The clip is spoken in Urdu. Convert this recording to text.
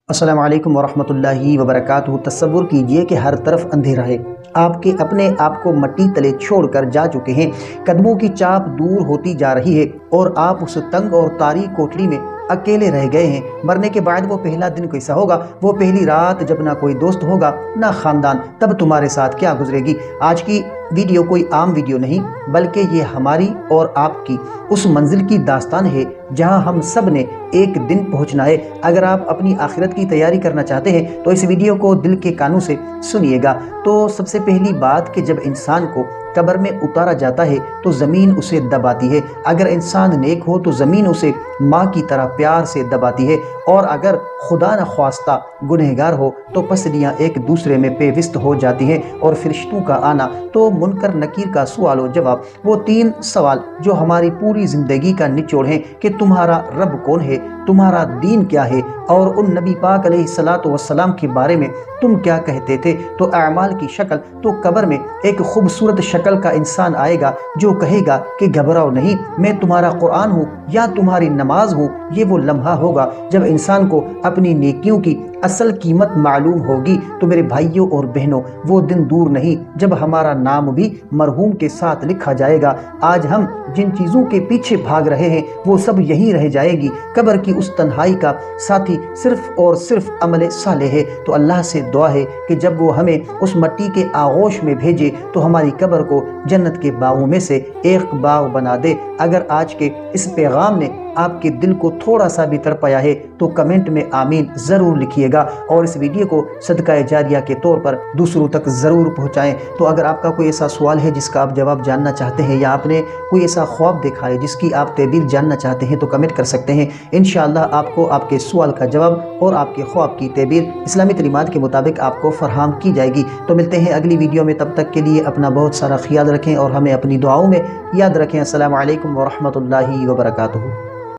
السلام علیکم ورحمۃ اللہ وبرکاتہ۔ تصور کیجئے کہ ہر طرف اندھیرا ہے، آپ کے اپنے آپ کو مٹی تلے چھوڑ کر جا چکے ہیں، قدموں کی چاپ دور ہوتی جا رہی ہے اور آپ اس تنگ اور تاریک کوٹری میں اکیلے رہ گئے ہیں۔ مرنے کے بعد وہ پہلا دن کیسا ہوگا، وہ پہلی رات جب نہ کوئی دوست ہوگا نہ خاندان، تب تمہارے ساتھ کیا گزرے گی؟ آج کی ویڈیو کوئی عام ویڈیو نہیں، بلکہ یہ ہماری اور آپ کی اس منزل کی داستان ہے جہاں ہم سب نے ایک دن پہنچنا ہے۔ اگر آپ اپنی آخرت کی تیاری کرنا چاہتے ہیں تو اس ویڈیو کو دل کے کانوں سے سنیے گا۔ تو سب سے پہلی بات کہ جب انسان کو قبر میں اتارا جاتا ہے تو زمین اسے دباتی ہے۔ اگر انسان نیک ہو تو زمین اسے ماں کی طرح پیار سے دباتی ہے، اور اگر خدا نخواستہ گنہگار ہو تو پسلیاں ایک دوسرے میں پیوست ہو جاتی ہیں، اور فرشتوں کا آنا تو منکر نکیر کا سوال و جواب، وہ تین سوال جو ہماری پوری زندگی کا نچوڑ ہیں کہ تمہارا رب کون ہے، تمہارا دین کیا ہے، اور ان نبی پاک علیہ الصلاۃ والسلام کے بارے میں تم کیا کہتے تھے۔ تو اعمال کی شکل تو قبر میں ایک خوبصورت شکل کا انسان آئے گا جو کہے گا کہ گھبراؤ نہیں، میں تمہارا قرآن ہوں یا تمہاری نماز ہوں۔ یہ وہ لمحہ ہوگا جب انسان کو اپنی نیکیوں کی اصل قیمت معلوم ہوگی۔ تو میرے بھائیوں اور بہنوں، وہ دن دور نہیں جب ہمارا نام بھی مرحوم کے ساتھ لکھا جائے گا۔ آج ہم جن چیزوں کے پیچھے بھاگ رہے ہیں وہ سب یہیں رہ جائے گی۔ قبر کی اس تنہائی کا ساتھی صرف اور صرف عمل صالح ہے۔ تو اللہ سے دعا ہے کہ جب وہ ہمیں اس مٹی کے آغوش میں بھیجے تو ہماری قبر کو جنت کے باغوں میں سے ایک باغ بنا دے۔ اگر آج کے اس پیغام نے آپ کے دل کو تھوڑا سا بھی تڑپایا ہے تو کمنٹ میں آمین ضرور لکھیے گا، اور اس ویڈیو کو صدقہ جاریہ کے طور پر دوسروں تک ضرور پہنچائیں۔ تو اگر آپ کا کوئی ایسا سوال ہے جس کا آپ جواب جاننا چاہتے ہیں، یا آپ نے کوئی ایسا خواب دیکھا ہے جس کی آپ تعبیر جاننا چاہتے ہیں، تو کمنٹ کر سکتے ہیں۔ انشاءاللہ آپ کو آپ کے سوال کا جواب اور آپ کے خواب کی تعبیر اسلامی تعلیمات کے مطابق آپ کو فراہم کی جائے گی۔ تو ملتے ہیں اگلی ویڈیو میں، تب تک کے لیے اپنا بہت سارا خیال رکھیں اور ہمیں اپنی دعاؤں میں یاد رکھیں۔ السلام علیکم ورحمۃ اللہ وبرکاتہ۔